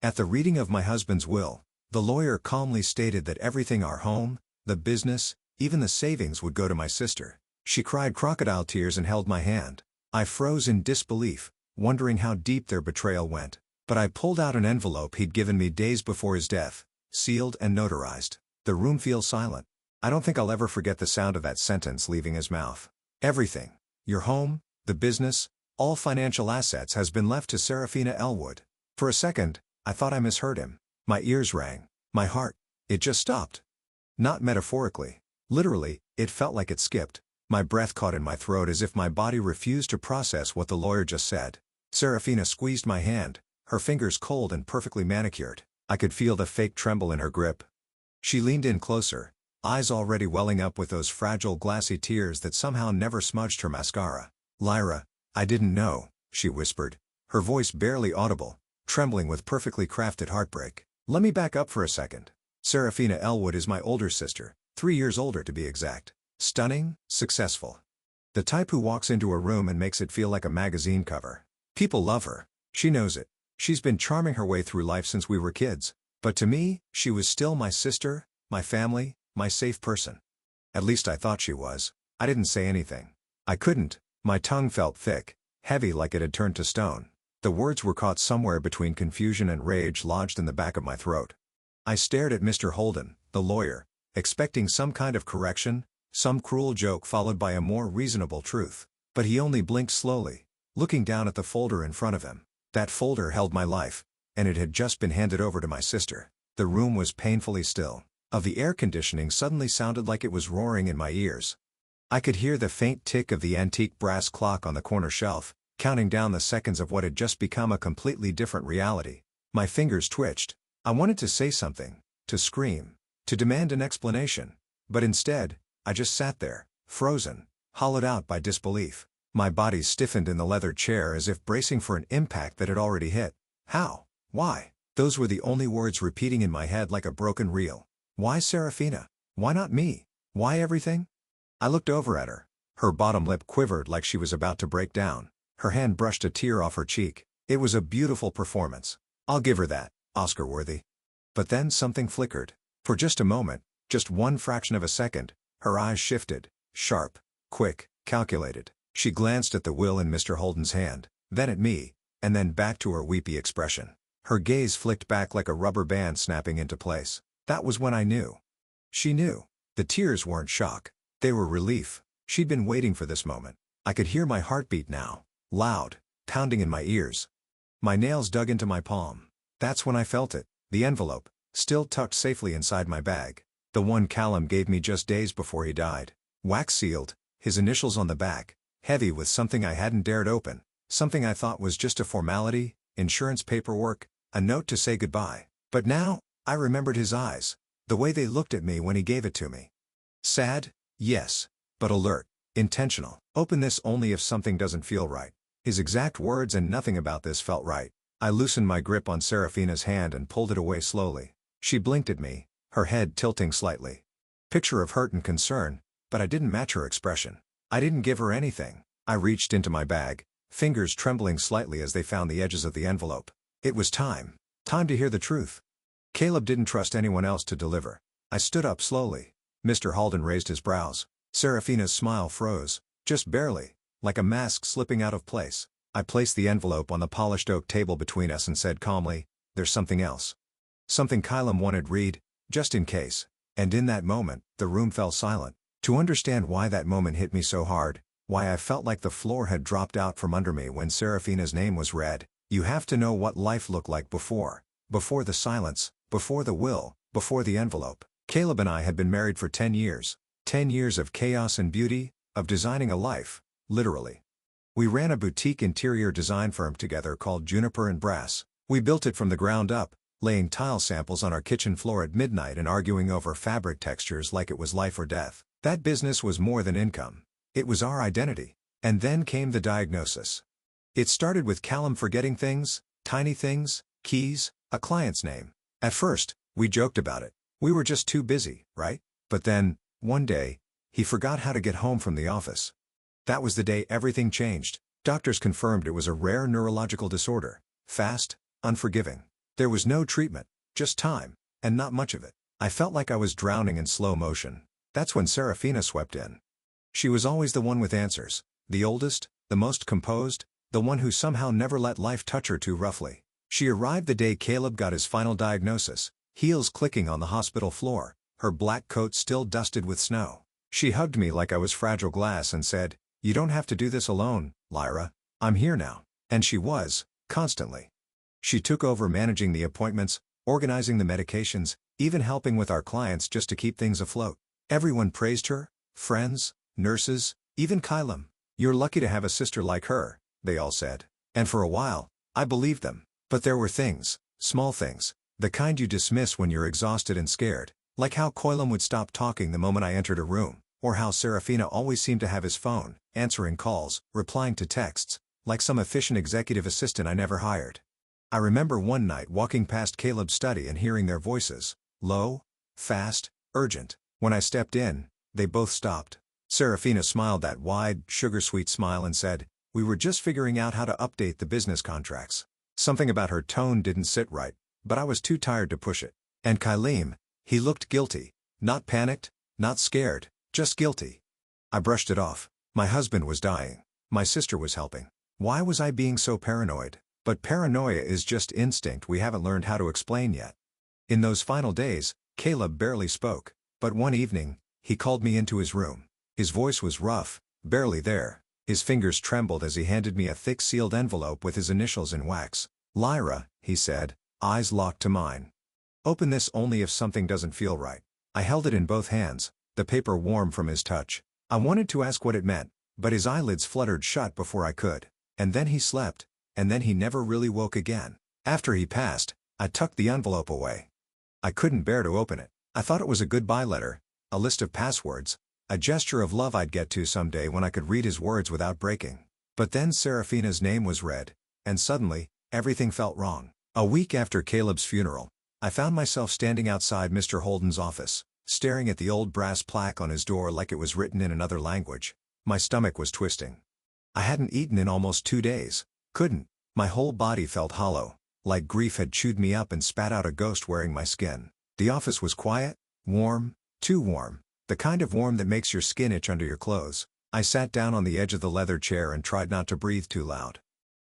At the reading of my husband's will, the lawyer calmly stated that everything, our home, the business, even the savings, would go to my sister. She cried crocodile tears and held my hand. I froze in disbelief, wondering how deep their betrayal went. But I pulled out an envelope he'd given me days before his death, sealed and notarized. The room feels silent. I don't think I'll ever forget the sound of that sentence leaving his mouth. Everything, your home, the business, all financial assets, has been left to Serafina Elwood. For a second, I thought I misheard him. My ears rang. My heart, it just stopped. Not metaphorically. Literally, it felt like it skipped. My breath caught in my throat as if my body refused to process what the lawyer just said. Serafina squeezed my hand, her fingers cold and perfectly manicured. I could feel the fake tremble in her grip. She leaned in closer, eyes already welling up with those fragile glassy tears that somehow never smudged her mascara. "Lyra, I didn't know," she whispered, her voice barely audible, trembling with perfectly crafted heartbreak. "Let me back up for a second. Serafina Elwood is my older sister, 3 years older to be exact. Stunning, successful. The type who walks into a room and makes it feel like a magazine cover. People love her. She knows it. She's been charming her way through life since we were kids. But to me, she was still my sister, my family, my safe person. At least I thought she was. I didn't say anything. I couldn't. My tongue felt thick, heavy like it had turned to stone. The words were caught somewhere between confusion and rage, lodged in the back of my throat. I stared at Mr. Holden, the lawyer, expecting some kind of correction, some cruel joke followed by a more reasonable truth. But he only blinked slowly, looking down at the folder in front of him. That folder held my life, and it had just been handed over to my sister. The room was painfully still. The air conditioning suddenly sounded like it was roaring in my ears. I could hear the faint tick of the antique brass clock on the corner shelf, counting down the seconds of what had just become a completely different reality. My fingers twitched. I wanted to say something, to scream, to demand an explanation. But instead, I just sat there, frozen, hollowed out by disbelief. My body stiffened in the leather chair as if bracing for an impact that had already hit. How? Why? Those were the only words repeating in my head like a broken reel. Why Serafina? Why not me? Why everything? I looked over at her. Her bottom lip quivered like she was about to break down. Her hand brushed a tear off her cheek. It was a beautiful performance. I'll give her that, Oscar-worthy. But then something flickered. For just a moment, just one fraction of a second, her eyes shifted, sharp, quick, calculated. She glanced at the will in Mr. Holden's hand, then at me, and then back to her weepy expression. Her gaze flicked back like a rubber band snapping into place. That was when I knew. She knew. The tears weren't shock. They were relief. She'd been waiting for this moment. I could hear my heartbeat now, loud, pounding in my ears. My nails dug into my palm. That's when I felt it, the envelope, still tucked safely inside my bag. The one Callum gave me just days before he died. Wax sealed, his initials on the back, heavy with something I hadn't dared open, something I thought was just a formality, insurance paperwork, a note to say goodbye. But now, I remembered his eyes, the way they looked at me when he gave it to me. Sad, yes, but alert, intentional. Open this only if something doesn't feel right. His exact words, and nothing about this felt right. I loosened my grip on Serafina's hand and pulled it away slowly. She blinked at me, her head tilting slightly. Picture of hurt and concern, but I didn't match her expression. I didn't give her anything. I reached into my bag, fingers trembling slightly as they found the edges of the envelope. It was time. Time to hear the truth. Caleb didn't trust anyone else to deliver. I stood up slowly. Mr. Holden raised his brows. Serafina's smile froze, just barely, like a mask slipping out of place. I placed the envelope on the polished oak table between us and said calmly, "There's something else. Something Callum wanted read, just in case." And in that moment, the room fell silent. To understand why that moment hit me so hard, why I felt like the floor had dropped out from under me when Serafina's name was read, you have to know what life looked like before the silence, before the will, before the envelope. Caleb and I had been married for 10 years. 10 years of chaos and beauty, of designing a life, literally. We ran a boutique interior design firm together called Juniper and Brass. We built it from the ground up, laying tile samples on our kitchen floor at midnight and arguing over fabric textures like it was life or death. That business was more than income. It was our identity. And then came the diagnosis. It started with Callum forgetting things, tiny things, keys, a client's name. At first, we joked about it. We were just too busy, right? But then, one day, he forgot how to get home from the office. That was the day everything changed. Doctors confirmed it was a rare neurological disorder. Fast, unforgiving. There was no treatment, just time, and not much of it. I felt like I was drowning in slow motion. That's when Serafina swept in. She was always the one with answers, the oldest, the most composed, the one who somehow never let life touch her too roughly. She arrived the day Caleb got his final diagnosis, heels clicking on the hospital floor, her black coat still dusted with snow. She hugged me like I was fragile glass and said, "You don't have to do this alone, Lyra. I'm here now." And she was, constantly. She took over managing the appointments, organizing the medications, even helping with our clients just to keep things afloat. Everyone praised her, friends, nurses, even Kylam. "You're lucky to have a sister like her," they all said. And for a while, I believed them. But there were things, small things, the kind you dismiss when you're exhausted and scared, like how Kylam would stop talking the moment I entered a room, or how Serafina always seemed to have his phone, answering calls, replying to texts, like some efficient executive assistant I never hired. I remember one night walking past Caleb's study and hearing their voices, low, fast, urgent. When I stepped in, they both stopped. Serafina smiled that wide, sugar-sweet smile and said, "We were just figuring out how to update the business contracts." Something about her tone didn't sit right, but I was too tired to push it. And Kylam, he looked guilty, not panicked, not scared, just guilty. I brushed it off. My husband was dying. My sister was helping. Why was I being so paranoid? But paranoia is just instinct we haven't learned how to explain yet. In those final days, Caleb barely spoke, but one evening, he called me into his room. His voice was rough, barely there. His fingers trembled as he handed me a thick sealed envelope with his initials in wax. "Lyra," he said, eyes locked to mine. "Open this only if something doesn't feel right." I held it in both hands, the paper warm from his touch. I wanted to ask what it meant, but his eyelids fluttered shut before I could. And then he slept, and then he never really woke again. After he passed, I tucked the envelope away. I couldn't bear to open it. I thought it was a goodbye letter, a list of passwords, a gesture of love I'd get to someday when I could read his words without breaking. But then Serafina's name was read, and suddenly, everything felt wrong. A week after Caleb's funeral, I found myself standing outside Mr. Holden's office, staring at the old brass plaque on his door like it was written in another language. My stomach was twisting. I hadn't eaten in almost 2 days. Couldn't. My whole body felt hollow, like grief had chewed me up and spat out a ghost wearing my skin. The office was quiet, warm, too warm, the kind of warm that makes your skin itch under your clothes. I sat down on the edge of the leather chair and tried not to breathe too loud.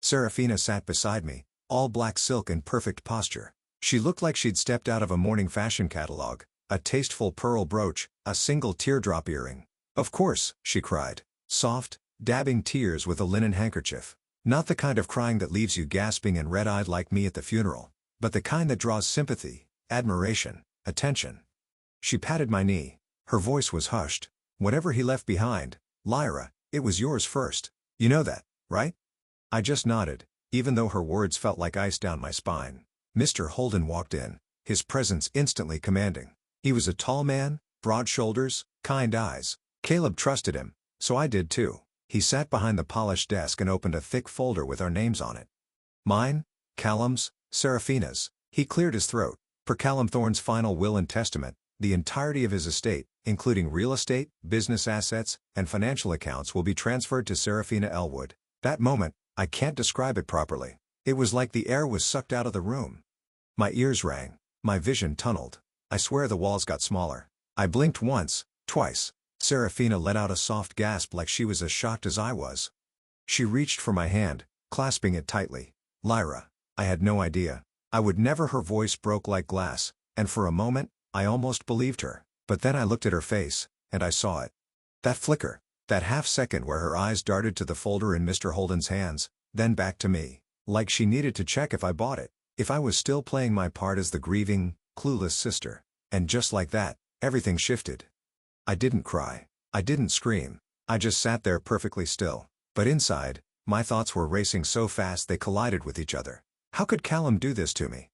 Serafina sat beside me, all black silk in perfect posture. She looked like she'd stepped out of a morning fashion catalog, a tasteful pearl brooch, a single teardrop earring. "Of course," she cried, soft, dabbing tears with a linen handkerchief. Not the kind of crying that leaves you gasping and red-eyed like me at the funeral, but the kind that draws sympathy, admiration, attention. She patted my knee. Her voice was hushed. "Whatever he left behind, Lyra, it was yours first. You know that, right?" I just nodded, even though her words felt like ice down my spine. Mr. Holden walked in, his presence instantly commanding. He was a tall man, broad shoulders, kind eyes. Caleb trusted him, so I did too. He sat behind the polished desk and opened a thick folder with our names on it. Mine, Callum's, Serafina's. He cleared his throat. Per Callum Thorne's final will and testament, the entirety of his estate, including real estate, business assets, and financial accounts, will be transferred to Serafina Elwood. That moment, I can't describe it properly. It was like the air was sucked out of the room. My ears rang. My vision tunneled. I swear the walls got smaller. I blinked once, twice. Serafina let out a soft gasp like she was as shocked as I was. She reached for my hand, clasping it tightly. "Lyra." I had no idea. I would never. Her voice broke like glass, and for a moment, I almost believed her. But then I looked at her face, and I saw it. That flicker, that half-second where her eyes darted to the folder in Mr. Holden's hands, then back to me, like she needed to check if I bought it, if I was still playing my part as the grieving, clueless sister. And just like that, everything shifted. I didn't cry. I didn't scream. I just sat there perfectly still. But inside, my thoughts were racing so fast they collided with each other. How could Callum do this to me?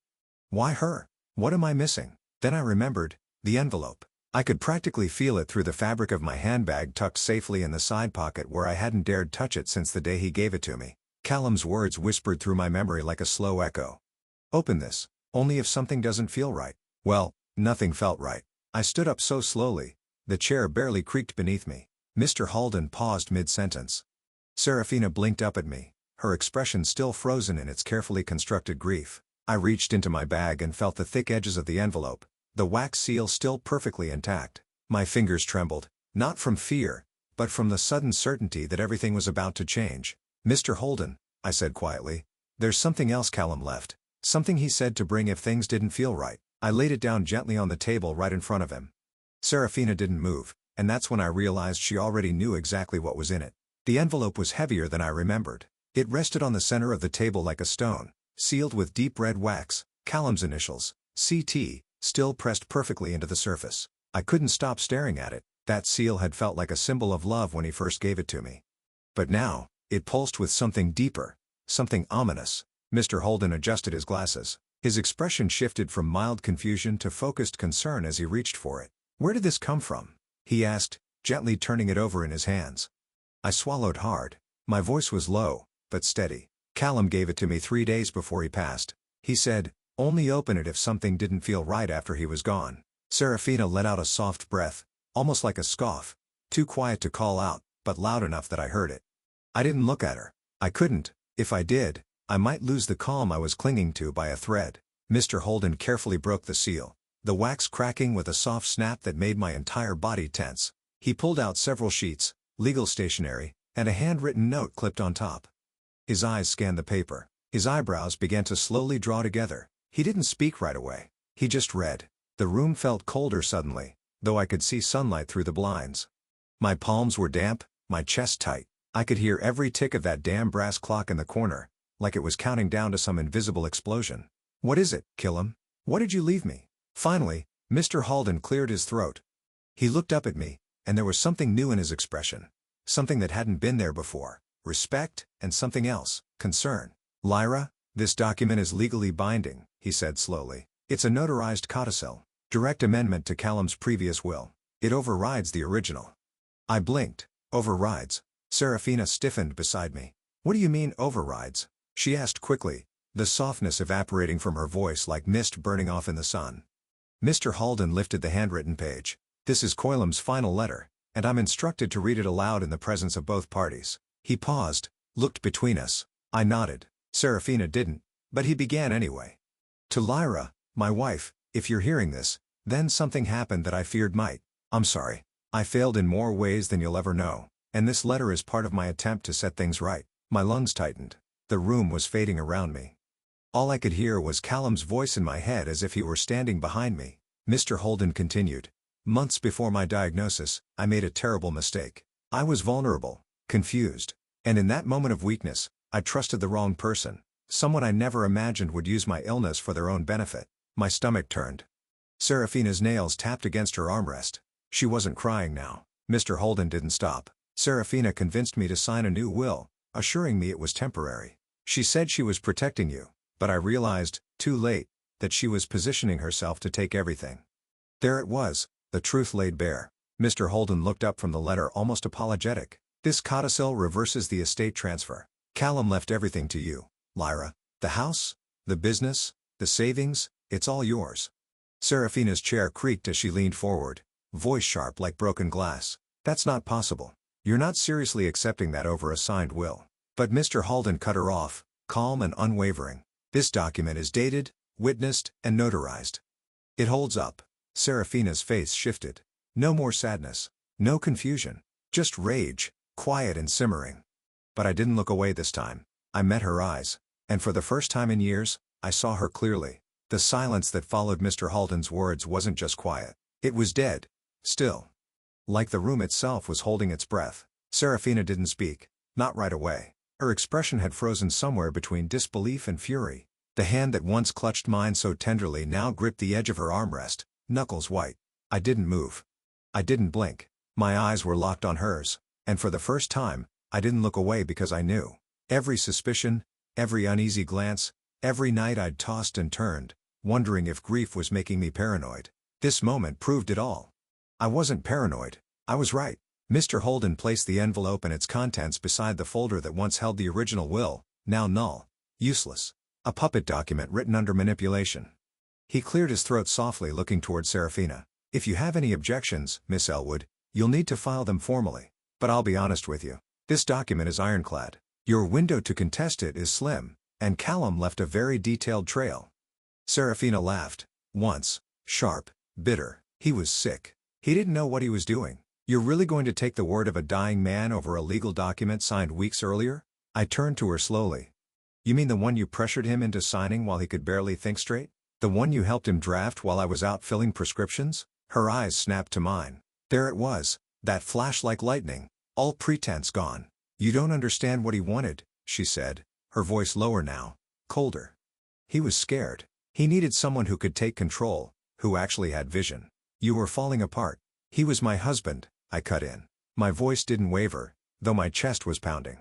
Why her? What am I missing? Then I remembered, the envelope. I could practically feel it through the fabric of my handbag tucked safely in the side pocket where I hadn't dared touch it since the day he gave it to me. Callum's words whispered through my memory like a slow echo. "Open this, only if something doesn't feel right." Well, nothing felt right. I stood up so slowly, the chair barely creaked beneath me. Mr. Holden paused mid-sentence. Serafina blinked up at me, her expression still frozen in its carefully constructed grief. I reached into my bag and felt the thick edges of the envelope, the wax seal still perfectly intact. My fingers trembled, not from fear, but from the sudden certainty that everything was about to change. "Mr. Holden," I said quietly, "there's something else Callum left. Something he said to bring if things didn't feel right." I laid it down gently on the table right in front of him. Serafina didn't move, and that's when I realized she already knew exactly what was in it. The envelope was heavier than I remembered. It rested on the center of the table like a stone, sealed with deep red wax, Callum's initials, CT, still pressed perfectly into the surface. I couldn't stop staring at it. That seal had felt like a symbol of love when he first gave it to me. But now, it pulsed with something deeper, something ominous. Mr. Holden adjusted his glasses. His expression shifted from mild confusion to focused concern as he reached for it. "Where did this come from?" he asked, gently turning it over in his hands. I swallowed hard. My voice was low, but steady. "Callum gave it to me 3 days before he passed. He said, only open it if something didn't feel right after he was gone." Serafina let out a soft breath, almost like a scoff, too quiet to call out, but loud enough that I heard it. I didn't look at her. I couldn't. If I did, I might lose the calm I was clinging to by a thread. Mr. Holden carefully broke the seal, the wax cracking with a soft snap that made my entire body tense. He pulled out several sheets, legal stationery, and a handwritten note clipped on top. His eyes scanned the paper. His eyebrows began to slowly draw together. He didn't speak right away. He just read. The room felt colder suddenly, though I could see sunlight through the blinds. My palms were damp, my chest tight. I could hear every tick of that damn brass clock in the corner, like it was counting down to some invisible explosion. "What is it, Callum? What did you leave me?" Finally, Mr. Holden cleared his throat. He looked up at me, and there was something new in his expression. Something that hadn't been there before. Respect, and something else, concern. "Lyra, this document is legally binding," he said slowly. "It's a notarized codicil, direct amendment to Callum's previous will. It overrides the original." I blinked. "Overrides?" Serafina stiffened beside me. "What do you mean, overrides?" she asked quickly, the softness evaporating from her voice like mist burning off in the sun. Mr. Holden lifted the handwritten page. "This is Callum's final letter, and I'm instructed to read it aloud in the presence of both parties." He paused, looked between us. I nodded. Serafina didn't, but he began anyway. "To Lyra, my wife, if you're hearing this, then something happened that I feared might. I'm sorry. I failed in more ways than you'll ever know, and this letter is part of my attempt to set things right." My lungs tightened. The room was fading around me. All I could hear was Callum's voice in my head as if he were standing behind me. Mr. Holden continued. "Months before my diagnosis, I made a terrible mistake. I was vulnerable, confused, and in that moment of weakness, I trusted the wrong person, someone I never imagined would use my illness for their own benefit." My stomach turned. Serafina's nails tapped against her armrest. She wasn't crying now. Mr. Holden didn't stop. "Serafina convinced me to sign a new will, assuring me it was temporary. She said she was protecting you, but I realized, too late, that she was positioning herself to take everything." There it was, the truth laid bare. Mr. Holden looked up from the letter almost apologetic. "This codicil reverses the estate transfer. Callum left everything to you, Lyra. The house, the business, the savings, it's all yours." Serafina's chair creaked as she leaned forward, voice sharp like broken glass. "That's not possible. You're not seriously accepting that over a signed will." But Mr. Holden cut her off, calm and unwavering. "This document is dated, witnessed, and notarized. It holds up." Serafina's face shifted. No more sadness. No confusion. Just rage, quiet and simmering. But I didn't look away this time. I met her eyes, and for the first time in years, I saw her clearly. The silence that followed Mr. Holden's words wasn't just quiet. It was dead. Still. Like the room itself was holding its breath. Serafina didn't speak. Not right away. Her expression had frozen somewhere between disbelief and fury. The hand that once clutched mine so tenderly now gripped the edge of her armrest, knuckles white. I didn't move. I didn't blink. My eyes were locked on hers, and for the first time, I didn't look away because I knew. Every suspicion, every uneasy glance, every night I'd tossed and turned, wondering if grief was making me paranoid. This moment proved it all. I wasn't paranoid. I was right. Mr. Holden placed the envelope and its contents beside the folder that once held the original will, now null, useless. A puppet document written under manipulation. He cleared his throat softly, looking toward Serafina. "If you have any objections, Miss Elwood, you'll need to file them formally. But I'll be honest with you. This document is ironclad. Your window to contest it is slim, and Callum left a very detailed trail. Serafina laughed. Once. Sharp. Bitter. He was sick. He didn't know what he was doing. You're really going to take the word of a dying man over a legal document signed weeks earlier? I turned to her slowly. You mean the one you pressured him into signing while he could barely think straight? The one you helped him draft while I was out filling prescriptions? Her eyes snapped to mine. There it was, that flash like lightning, all pretense gone. You don't understand what he wanted, she said, her voice lower now, colder. He was scared. He needed someone who could take control, who actually had vision. You were falling apart. He was my husband, I cut in. My voice didn't waver, though my chest was pounding.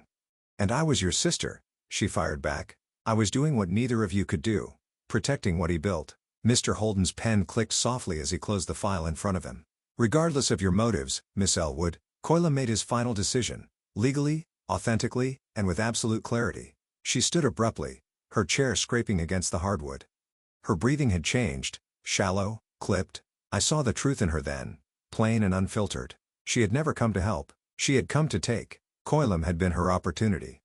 And I was your sister, she fired back. I was doing what neither of you could do, protecting what he built. Mr. Holden's pen clicked softly as he closed the file in front of him. Regardless of your motives, Miss Elwood, Coyle made his final decision, legally, authentically, and with absolute clarity. She stood abruptly, her chair scraping against the hardwood. Her breathing had changed, shallow, clipped. I saw the truth in her then, plain and unfiltered. She had never come to help, she had come to take. Coyle had been her opportunity.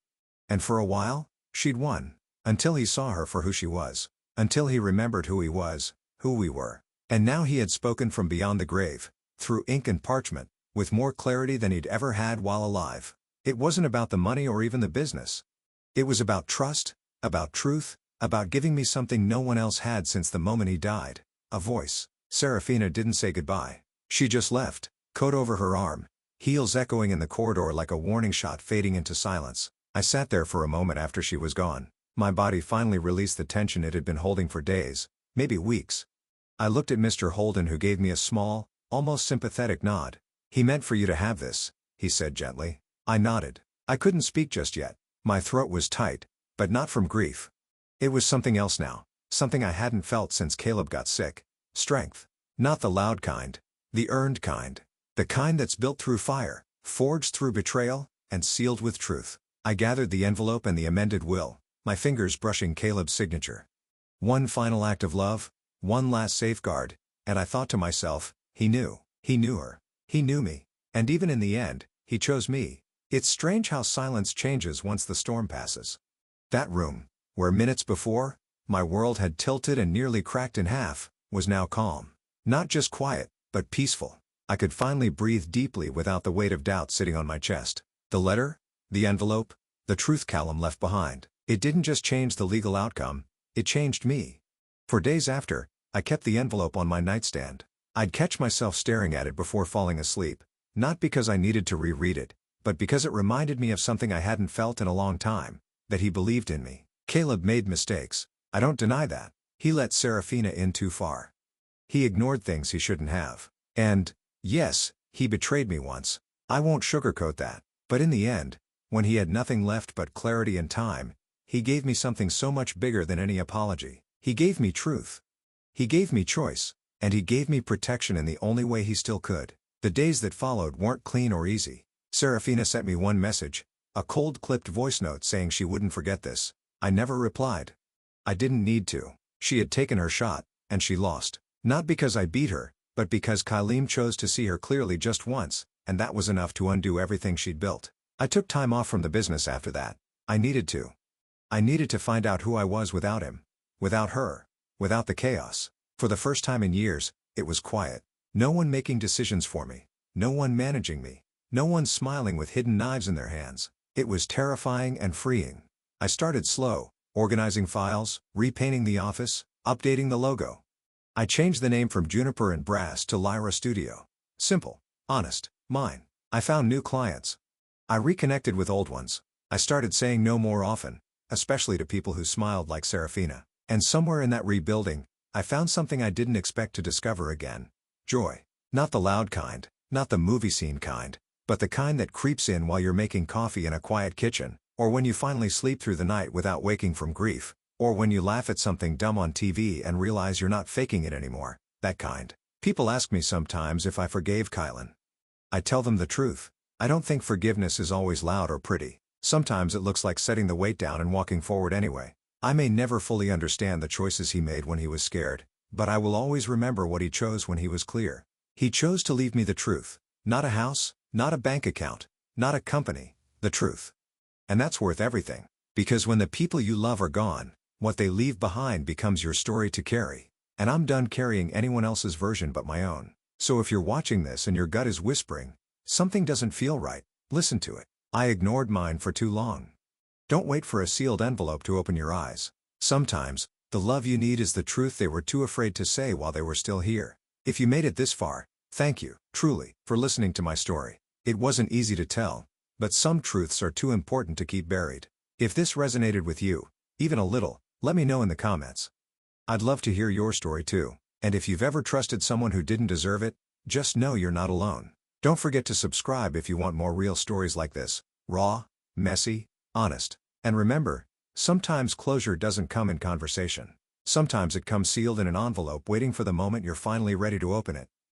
And for a while, she'd won. Until he saw her for who she was. Until he remembered who he was, who we were. And now he had spoken from beyond the grave, through ink and parchment, with more clarity than he'd ever had while alive. It wasn't about the money or even the business. It was about trust, about truth, about giving me something no one else had since the moment he died. A voice. Serafina didn't say goodbye. She just left, coat over her arm, heels echoing in the corridor like a warning shot fading into silence. I sat there for a moment after she was gone. My body finally released the tension it had been holding for days, maybe weeks. I looked at Mr. Holden, who gave me a small, almost sympathetic nod. He meant for you to have this, he said gently. I nodded. I couldn't speak just yet. My throat was tight, but not from grief. It was something else now, something I hadn't felt since Caleb got sick. Strength. Not the loud kind. The earned kind. The kind that's built through fire, forged through betrayal, and sealed with truth. I gathered the envelope and the amended will, my fingers brushing Caleb's signature. One final act of love, one last safeguard, and I thought to myself, he knew her, he knew me, and even in the end, he chose me. It's strange how silence changes once the storm passes. That room, where minutes before, my world had tilted and nearly cracked in half, was now calm. Not just quiet, but peaceful. I could finally breathe deeply without the weight of doubt sitting on my chest. The letter, the envelope, the truth Callum left behind. It didn't just change the legal outcome, it changed me. For days after, I kept the envelope on my nightstand. I'd catch myself staring at it before falling asleep, not because I needed to reread it, but because it reminded me of something I hadn't felt in a long time, that he believed in me. Caleb made mistakes, I don't deny that. He let Serafina in too far. He ignored things he shouldn't have. And, yes, he betrayed me once. I won't sugarcoat that. But in the end, when he had nothing left but clarity and time, he gave me something so much bigger than any apology. He gave me truth. He gave me choice. And he gave me protection in the only way he still could. The days that followed weren't clean or easy. Serafina sent me one message, a cold clipped voice note saying she wouldn't forget this. I never replied. I didn't need to. She had taken her shot, and she lost. Not because I beat her, but because Kylem chose to see her clearly just once, and that was enough to undo everything she'd built. I took time off from the business after that. I needed to. I needed to find out who I was without him. Without her. Without the chaos. For the first time in years, it was quiet. No one making decisions for me. No one managing me. No one smiling with hidden knives in their hands. It was terrifying and freeing. I started slow, organizing files, repainting the office, updating the logo. I changed the name from Juniper and Brass to Lyra Studio. Simple, honest, mine. I found new clients. I reconnected with old ones. I started saying no more often, especially to people who smiled like Serafina. And somewhere in that rebuilding, I found something I didn't expect to discover again. Joy. Not the loud kind, not the movie scene kind, but the kind that creeps in while you're making coffee in a quiet kitchen, or when you finally sleep through the night without waking from grief, or when you laugh at something dumb on TV and realize you're not faking it anymore. That kind. People ask me sometimes if I forgave Kylan. I tell them the truth. I don't think forgiveness is always loud or pretty. Sometimes it looks like setting the weight down and walking forward anyway. I may never fully understand the choices he made when he was scared, but I will always remember what he chose when he was clear. He chose to leave me the truth. Not a house, not a bank account, not a company, the truth. And that's worth everything. Because when the people you love are gone, What they leave behind becomes your story to carry. And I'm done carrying anyone else's version but my own. So if you're watching this and your gut is whispering, something doesn't feel right, listen to it. I ignored mine for too long. Don't wait for a sealed envelope to open your eyes. Sometimes, the love you need is the truth they were too afraid to say while they were still here. If you made it this far, thank you, truly, for listening to my story. It wasn't easy to tell, but some truths are too important to keep buried. If this resonated with you, even a little, let me know in the comments. I'd love to hear your story too. And if you've ever trusted someone who didn't deserve it, just know you're not alone. Don't forget to subscribe if you want more real stories like this. Raw, messy, honest. And remember, sometimes closure doesn't come in conversation. Sometimes it comes sealed in an envelope waiting for the moment you're finally ready to open it.